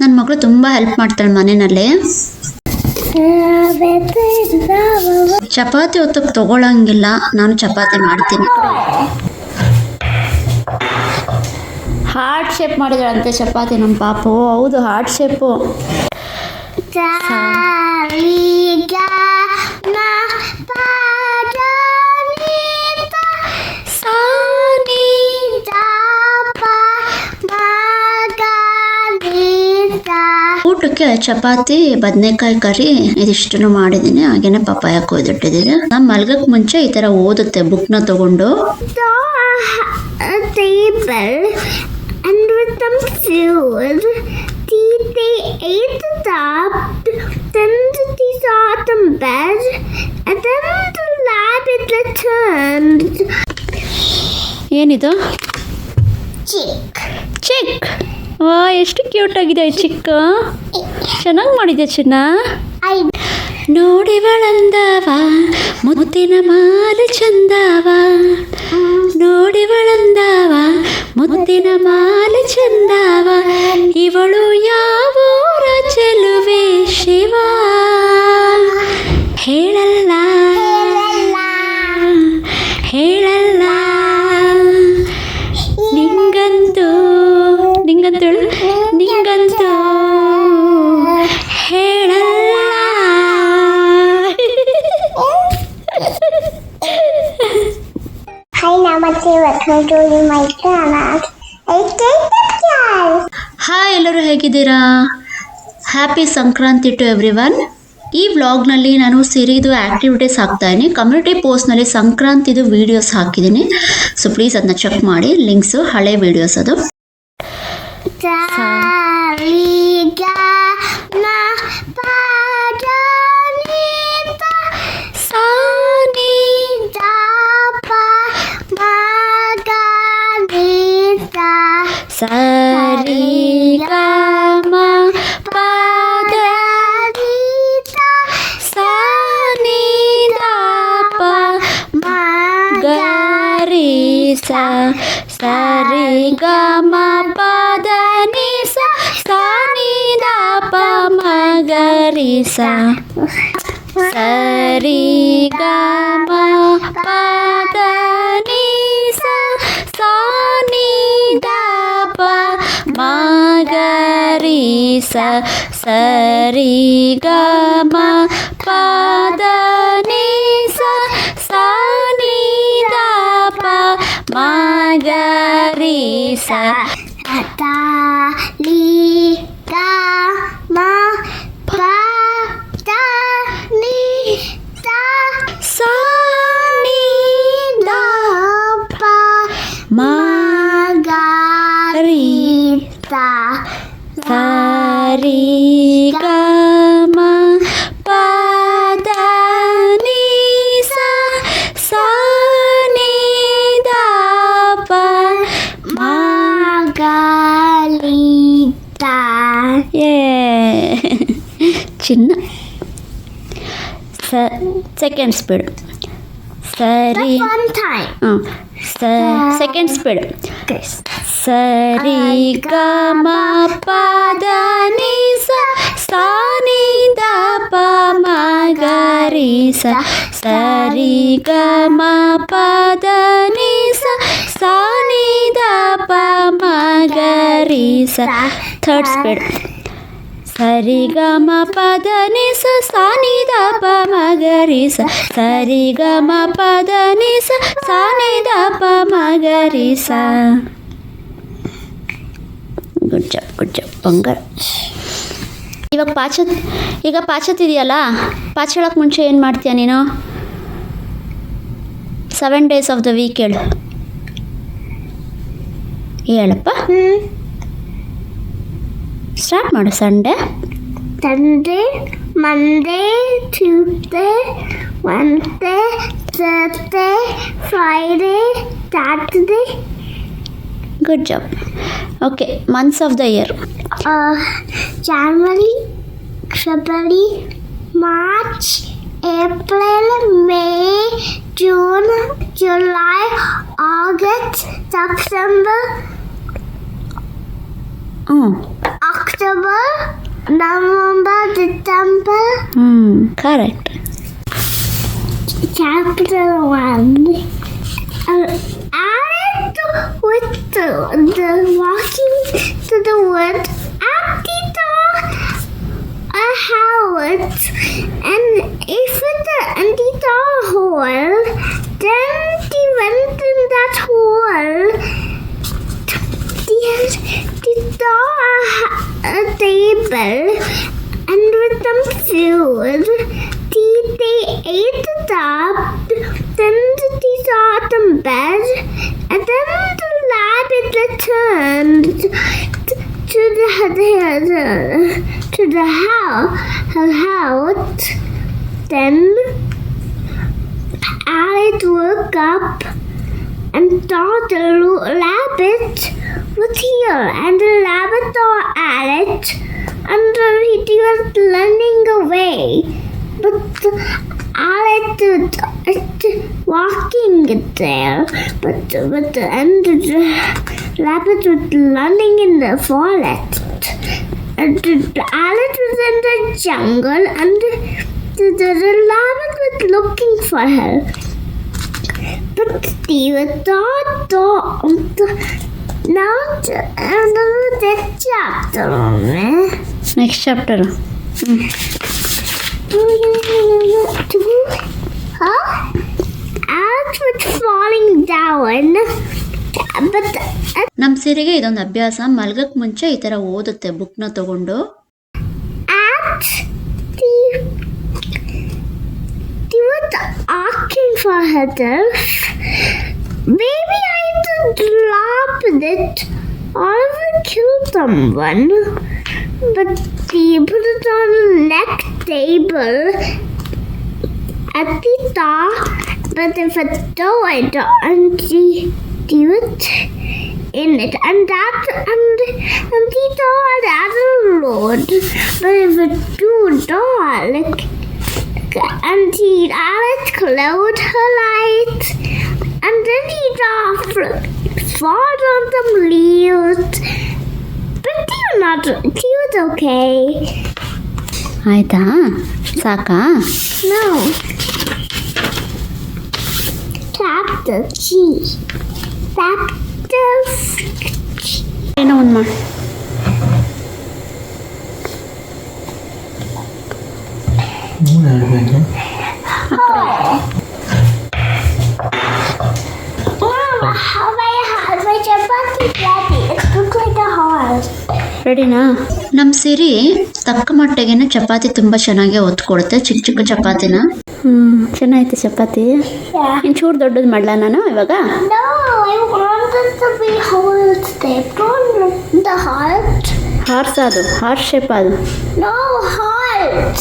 ನನ್ನ ಮಗಳು ತುಂಬ ಹೆಲ್ಪ್ ಮಾಡ್ತಾಳೆ ಮನೆಯಲ್ಲಿ. ಚಪಾತಿ ಹೊತ್ತಕ್ಕೆ ತಗೊಳಂಗಿಲ್ಲ, ನಾನು ಚಪಾತಿ ಮಾಡ್ತೀನಿ. ಹಾರ್ಟ್ ಶೇಪ್ ಮಾಡಿದ್ರಂತೆ ಚಪಾತಿ ನಮ್ಮ ಪಾಪು. ಹೌದು, ಹಾರ್ಟ್ ಶೇಪು. ಊಟಕ್ಕೆ ಚಪಾತಿ, ಬದನೆಕಾಯಿ ಕರಿ ಇದಿಷ್ಟನ್ನು ಮಾಡಿದ್ದೀನಿ. ಹಾಗೇನೆ ಪಪ್ಪಾಯ ಕೊಯ್ದಿಟ್ಟಿದ್ದೀನಿ. ನಾನು ಮಲ್ಗಕ್ಕೆ ಮುಂಚೆ ಈ ಥರ ಓದುತ್ತೆ ಬುಕ್ನ ತಗೊಂಡು. And with some food, they ate it up, then they saw it in bed, and then the rabbit returned. ಏನಿದು? Chick. ವಾ, ಎಷ್ಟು ಕ್ಯೂಟ್ ಆಗಿದೆ ಚಿಕ್ಕ. ಚೆನ್ನಾಗಿ ಮಾಡಿದೆ ಚಿನ್ನ. ನೋಡಿವಳಂದವ ಮುತ್ತಿನ ಮಾಲೆ ಚಂದವ, ನೋಡಿವಳಂದವ ಮುತ್ತಿನ ಮಾಲೆ ಚಂದವ, ಇವಳು ಯಾವೂರ ಚೆಲುವೆ ಶಿವ, ಹೇಳಲ್ಲ ಹೇಳಲ್ಲ ನಿಂಗಂತೂ ಹೇಳಲ್ಲ. Hi Namaste, welcome to my channel. Hi, ಎಲ್ಲರೂ ಹೇಗಿದ್ದೀರಾ? Happy Sankranti to everyone. ಈ ವ್ಲಾಗ್ನಲ್ಲಿ ನಾನು ಸಿರಿದು ಆ್ಯಕ್ಟಿವಿಟೀಸ್ ಹಾಕ್ತಾಯಿದ್ದೀನಿ. ಕಮ್ಯುನಿಟಿ ಪೋಸ್ಟ್ನಲ್ಲಿ ಸಂಕ್ರಾಂತಿದು ವೀಡಿಯೋಸ್ ಹಾಕಿದ್ದೀನಿ. ಸೊ ಪ್ಲೀಸ್ ಅದನ್ನ ಚೆಕ್ ಮಾಡಿ. ಲಿಂಕ್ಸು ಹಳೆ ವೀಡಿಯೋಸ್ ಅದು. ಸರಿ ಗ ಮ ಪ ದ ಸ ನಿ ದ ಪ ಮ ಗ ರಿ ಸ, ಸರಿ ಗ ಮ ಪ ದ ನಿ ಸ, ಸ ನಿ ದ ಪ ಮ ಗ ರಿ ಸ, ಸರಿ ಗ ಮ ಪ ದ ನಿ ಸ, ಸ ನಿ ದ ಪ ಮ ಗ ರಿ ಸ, ಸರಿ ಗ ಮ ಪ ದ ನಿ ಸ, ಸ ನಿ ದ ಪ ಮ ಗ ರಿ ಸ. Li ga ma pa da ni da, sa ni da pa ma ga ri da. sa ri ga ma pa da ni sa, sa ni da pa ma ga li da. ಚಿನ್ನ. Second speed. ಸರಿ, One time. Second speed. ಸರಿ ಗ ಮ ಪ the ನಿ ಸ, ಸ ನಿ ದ ಪ ಮ ಗ ರಿ ಸ, ಸರಿ ಗ ಮ ಪ ದ ನಿ ಸ, ಸ ನಿ ದ ಪ ಮ ಗ ರಿ ಸ. Third speed. ಸರಿ ಗ ಮ ಪ ದ ನಿ ಸ, ಸ ನಿ ದ ಪ ಮ ಗ ರಿ ಸ, ಸರಿ ಗ ಮ ಪ ದ ನಿ ಸ, ಸ ನಿ ದ ಪ ಮ ಗ ರಿ ಸ. ಗುಡ್ ಜಾಬ್ ಬಂಗಾರ. ಇವಾಗ ಪಾಚತ್ ಇದೆಯಲ್ಲ, ಪಾಚ ಹೇಳೋಕ್ಕೆ ಮುಂಚೆ ಏನು ಮಾಡ್ತೀಯ ನೀನು? 7 days ಆಫ್ ದ ವೀಕ್ ಹೇಳು. ಹೇಳಪ್ಪ. ಸ್ಟಾರ್ಟ್ ಮಾಡು. Sunday, Monday, Tuesday, Wednesday, Thursday, Friday, Saturday. Good job. Okay, months of the year. January, February, March, April, May, June, July, August, September, October, November, December. Correct. Chapter 1. Alex with the walking to the wood at the door a house, and if the door hole, then he went in that hole. The door a table, and with some food. They ate it up, then they saw the bed, and then the rabbit returned to the house. Then Alice woke up and thought the rabbit was here, and the rabbit saw Alice, and he was running away. But Alex is walking there, but the rabbit was running in the forest. And Alex was in the jungle, and the rabbit was looking for her. But Steve thought, now the chapter. Next chapter. Alex was falling down, but ನಮ್ಮ ಸಿರಿಗೆ ಇದೊಂದು ಅಭ್ಯಾಸ, ಮಲ್ಗಕ್ಕೆ ಮುಂಚೆ ಈ ಥರ ಓದುತ್ತೆ ಬುಕ್ನ ತಗೊಂಡು. at the was asking for herself. Maybe I should drop it or kill someone. But he put it on the next table at the top, but if I throw it and she was in it, and the door that road. But if it's too dark, and Alex closed her light, and then he fall on some leaves. But he was okay. ಆಯಿತಾ? ಸಾಕಾ? No. Chapter G. Chapter ಏನೋ ಒಂದು ಮಾಡಿ. My chapati ready. It looks like a horse. ರೆಡಿನಾ? ನಮ್ಮ ಸಿರಿ ತಕ್ಕ ಮಟ್ಟಿಗೆನ ಚಪಾತಿ ತುಂಬ ಚೆನ್ನಾಗಿ ಒತ್ಕೊಡುತ್ತೆ, ಚಿಕ್ಕ ಚಿಕ್ಕ ಚಪಾತಿನ. ಚೆನ್ನಾಯ್ತು ಚಪಾತಿ. ಇನ್ನು ಚೂರು ದೊಡ್ಡದು ಮಾಡಲ ನಾನು ಇವಾಗ? No, I want it to be whole shape. Don't the heart. Horse ಅದು, ಹಾರ್ಟ್ ಶೇಪ್ ಅದು. No, heart.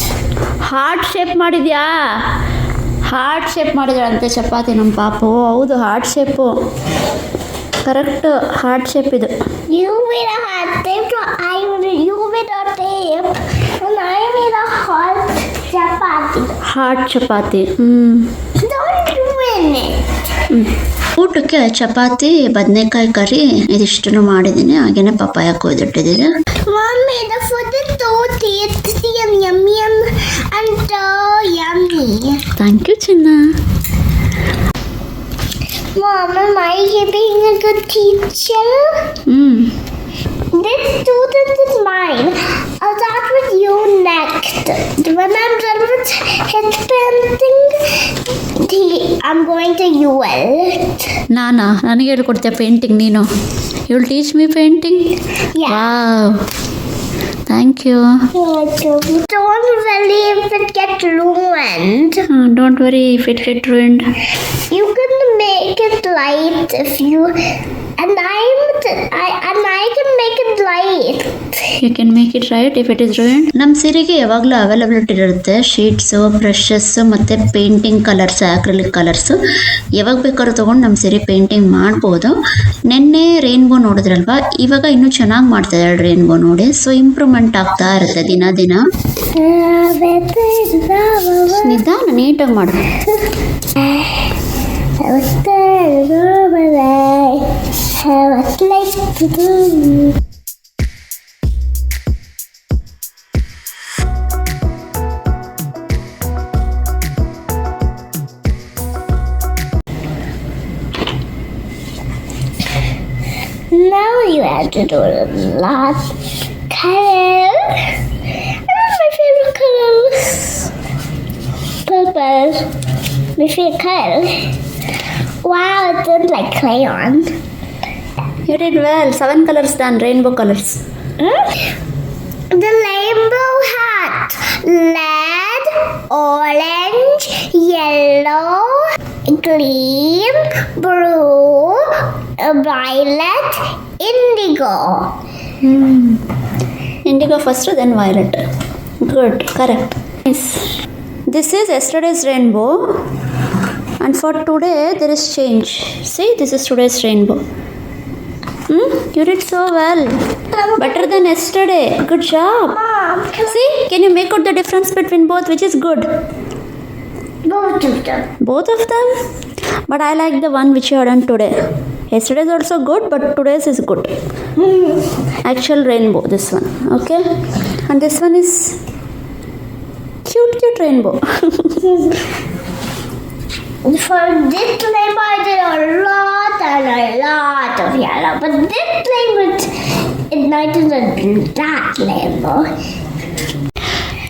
ಹಾರ್ಟ್ ಶೇಪ್ ಮಾಡಿದ್ಯಾ? ಹಾರ್ಟ್ ಶೇಪ್ ಮಾಡಿದ್ರಂತೆ ಚಪಾತಿ ನಮ್ಮ ಪಾಪು. ಹೌದು, heart shape correct, heart shape ಇದು. You made a heart shape, so you made a tape, and I made a heart chapati. Heart chapati. Don't ruin it. ಊಟಕ್ಕೆ ಚಪಾತಿ, ಬದನೆಕಾಯಿ ಕರಿ ಇದಿಷ್ಟನ್ನು ಮಾಡಿದ್ದೀನಿ. ಹಾಗೇನೆ papaya ಕೊಯ್ದಿಟ್ಟಿದ್ದೀನಿ. Mommy, the food is so tasty and yummy and so yummy. Thank you ಚಿನ್ನ. Mom, am I being a good teacher? This student is mine. I'll start with you next. When I'm done with his painting, I'm going to you it. ನನಗೆ ಹೇಳ್ಕೊಡ್ತೀಯ painting ನೀನು? You will teach me painting? Yeah. Wow, thank you. Don't worry if it gets ruined. Don't worry if it get ruined. You can make it light if you, and I can make it light. You can make it right if it is ruined. ನಮ್ಮ ಸಿರಿಗೆ ಯಾವಾಗಲೂ availability ಇರುತ್ತೆ, sheets, brushes ಮತ್ತು painting colours, acrylic colours. ಯಾವಾಗ ಬೇಕಾದ್ರೂ ತೊಗೊಂಡು ನಮ್ಮ ಸಿರಿ painting ಮಾಡ್ಬೋದು. ನಿನ್ನೆ ರೇನ್ಬೋ ನೋಡಿದ್ರಲ್ವಾ, ಇವಾಗ ಇನ್ನೂ ಚೆನ್ನಾಗಿ ಮಾಡ್ತಾಯಿದ್ದಾಳೆ ರೇನ್ಬೋ ನೋಡಿ. ಸೊ ಇಂಪ್ರೂವ್ಮೆಂಟ್ ಆಗ್ತಾ ಇರುತ್ತೆ ದಿನ ದಿನ. ನಿಧಾನ, ನೀಟಾಗಿ ಮಾಡು. to do a lot. Color. My favorite color. Purple. My favorite color. Wow, it looks like crayon. You did well. 7 colors done, rainbow colors. The rainbow hat. Red, orange, yellow, green, blue, violet, indigo. Indigo first, then violet. Good, correct. Nice. This is yesterday's rainbow, and for today there is change. See, this is today's rainbow. You did so well. Better than yesterday. Good job. Mom, See, can you make out the difference between both, which is good? both of them. Both of them? But I like the one which you have done today. Yesterday is also good, but today's is good. Actual rainbow, this one. Okay? And this one is cute rainbow. For this rainbow, I did a lot and a lot of yellow. But this rainbow is not that rainbow.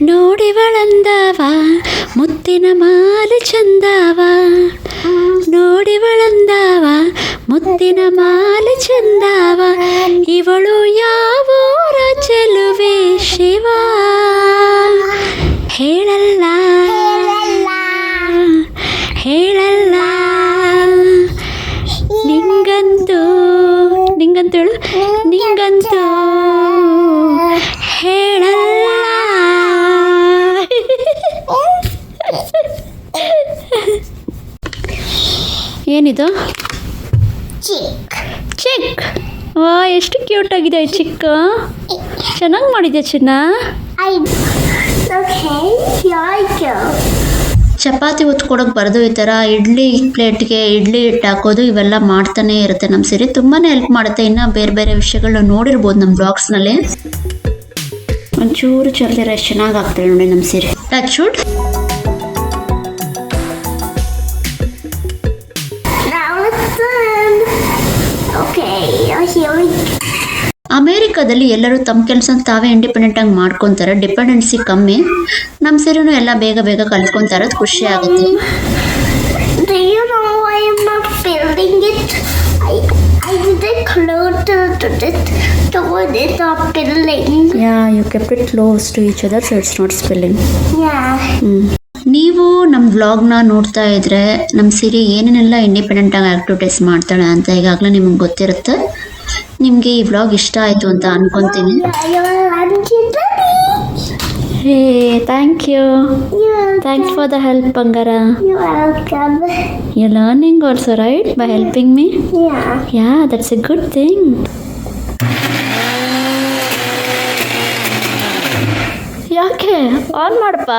ನೋಡಿವಳಂದವ ಮುತ್ತಿನ ಮಾಲೆ ಚಂದವ ನೋಡಿವಳಂದವ ಮುತ್ತಿನ ಮಾಲೆ ಚಂದವ ಇವಳು ಯಾವೂರ ಚೆಲುವೆ ಶಿವ ಹೇಳಲ್ಲ ಹೇಳಲ್ಲ ನಿಂಗಂತೂ ಹೇಳು ನಿಂಗಂತೂ ಹೇಳಲ್ಲ. ಏನಿದು? ಚಿಕ್. ವಾ, ಎಷ್ಟು ಕ್ಯೂಟ್ ಆಗಿದೆ ಈ ಚಿಕ್ಕ. ಚೆನ್ನಾಗಿ ಮಾಡಿದೆ ಚಿನ್ನ. ಚಪಾತಿ ಹೊತ್ಕೊಡೋಕೆ ಬರೋದು, ಈ ಥರ ಇಡ್ಲಿ ಪ್ಲೇಟ್ಗೆ ಇಡ್ಲಿ ಹಿಟ್ಟು ಹಾಕೋದು, ಇವೆಲ್ಲ ಮಾಡ್ತಾನೆ ಇರುತ್ತೆ ನಮ್ಮ ಸೀರೆ. ತುಂಬಾ ಹೆಲ್ಪ್ ಮಾಡುತ್ತೆ. ಇನ್ನು ಬೇರೆ ಬೇರೆ ವಿಷಯಗಳನ್ನ ನೋಡಿರ್ಬೋದು ನಮ್ಮ ಬ್ಲಾಗ್ಸ್ನಲ್ಲಿ. ಒಂಚೂರು ಚಲ್ದಿರ ಎಷ್ಟು ಚೆನ್ನಾಗಿ ಆಗ್ತದೆ ನೋಡಿ ನಮ್ಮ ಸೀರೆ. Touch shoot. ಅಮೇರಿಕಾದಲ್ಲಿ ಎಲ್ಲರೂ ತಮ್ಮ ಕೆಲಸ ತಾವೇ ಇಂಡಿಪೆಂಡೆಂಟ್ ಆಗಿ ಮಾಡ್ಕೊತಾರೆ. ಡಿಪೆಂಡೆನ್ಸಿ ಕಮ್ಮಿ. ನಮ್ಮ ಸೀರೆನೂ ಎಲ್ಲ ಬೇಗ ಬೇಗ ಕಲ್ತ್ಕೊಂತಾರೆ. ಅದು ಖುಷಿ ಆಗುತ್ತೆ. Do you know why I'm not building it? I didn't close to it, so it's not building. Yeah, you kept it close to each other so it's not spilling. Yeah. ನೀವು ನಮ್ಮ ವ್ಲಾಗ್ನ ನೋಡ್ತಾ ಇದ್ರೆ ನಮ್ಮ ಸೀರೆ ಏನೇನೆಲ್ಲ ಇಂಡಿಪೆಂಡೆಂಟಾಗಿ ಆ್ಯಕ್ಟಿವಿಟೀಸ್ ಮಾಡ್ತಾಳೆ ಅಂತ ಈಗಾಗಲೇ ನಿಮಗೆ ಗೊತ್ತಿರುತ್ತೆ. ನಿಮಗೆ ಈ ವ್ಲಾಗ್ ಇಷ್ಟ ಆಯಿತು ಅಂತ ಅನ್ಕೊತೀನಿ. Hey, thank you. Thanks for the help ಬಂಗಾರ. You're welcome. You're learning also, right? By helping me? Yeah. Yeah, that's a good thing. ಯಾಕೆ? ಆನ್ ಮಾಡಪ್ಪ,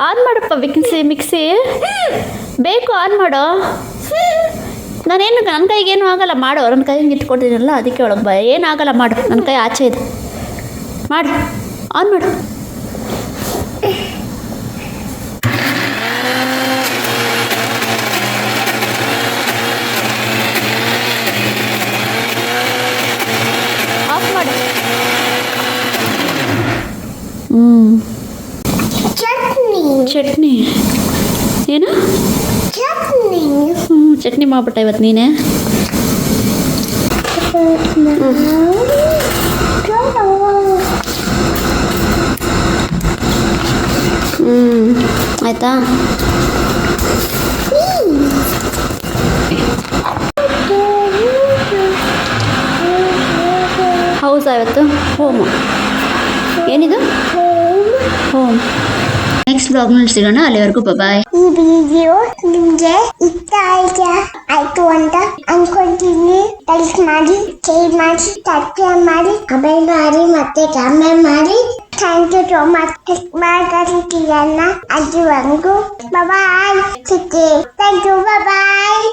ಆನ್ ಮಾಡಪ್ಪ. ಮಿಕ್ಸಿ ಬೇಕು, ಆನ್ ಮಾಡೋ. ನಾನೇನು ನನ್ನ ಕೈಗೇನು ಆಗಲ್ಲ, ಮಾಡು. ನನ್ನ ಕೈಗೆ ಇಟ್ಕೊಡ್ತೀನಲ್ಲ, ಅದಕ್ಕೆ ಒಳಗೆ ಬಾ. ಏನಾಗಲ್ಲ, ಮಾಡು. ನನ್ನ ಕೈ ಆಚೆ ಇದೆ, ಮಾಡು. ಆನ್ ಮಾಡು. ಆಫ್ ಮಾಡು. ಚಟ್ನಿ ಏನು? ಚಟ್ನಿ ಮಾಡ್ಬಿಟ್ಟ ಇವತ್ತು ನೀನೇ. ಆಯ್ತಾ? ಹೌಸಾ ಇವತ್ತು? ಹೋಮ್. ಏನಿದು? ಹೋಮ್. ನೆಕ್ಸ್ಟ್ ಬ್ಲಾಗ್ನಲ್ಲಿ ಸಿಗೋಣ. ಅಲ್ಲಿವರೆಗೂ ಬಾಯ್. ಈ ವಿಡಿಯೋ ನಿಮಗೆ ಇಷ್ಟ ಆಯ್ತು ಅಂತ ಅನ್ಕೊಂತೀನಿ. ಲೈಕ್ ಮಾಡಿ, ಶೇರ್ ಮಾಡಿ, ಸಬ್ಸ್ಕ್ರೈಬ್ ಮಾಡಿ, ಕಮೆಂಟ್ ಮಾಡಿ, ಮತ್ತೆ ಕಮೆಂಟ್ ಮಾಡಿ. ಥ್ಯಾಂಕ್ ಯು ಸೋ ಮಚ್ ಮಾತಾಡ್ತೀರಲ್ಲ. ಅಲ್ಲಿವರೆಗೂ ಬಾಯ್. Thank you. ಬಾಯ್.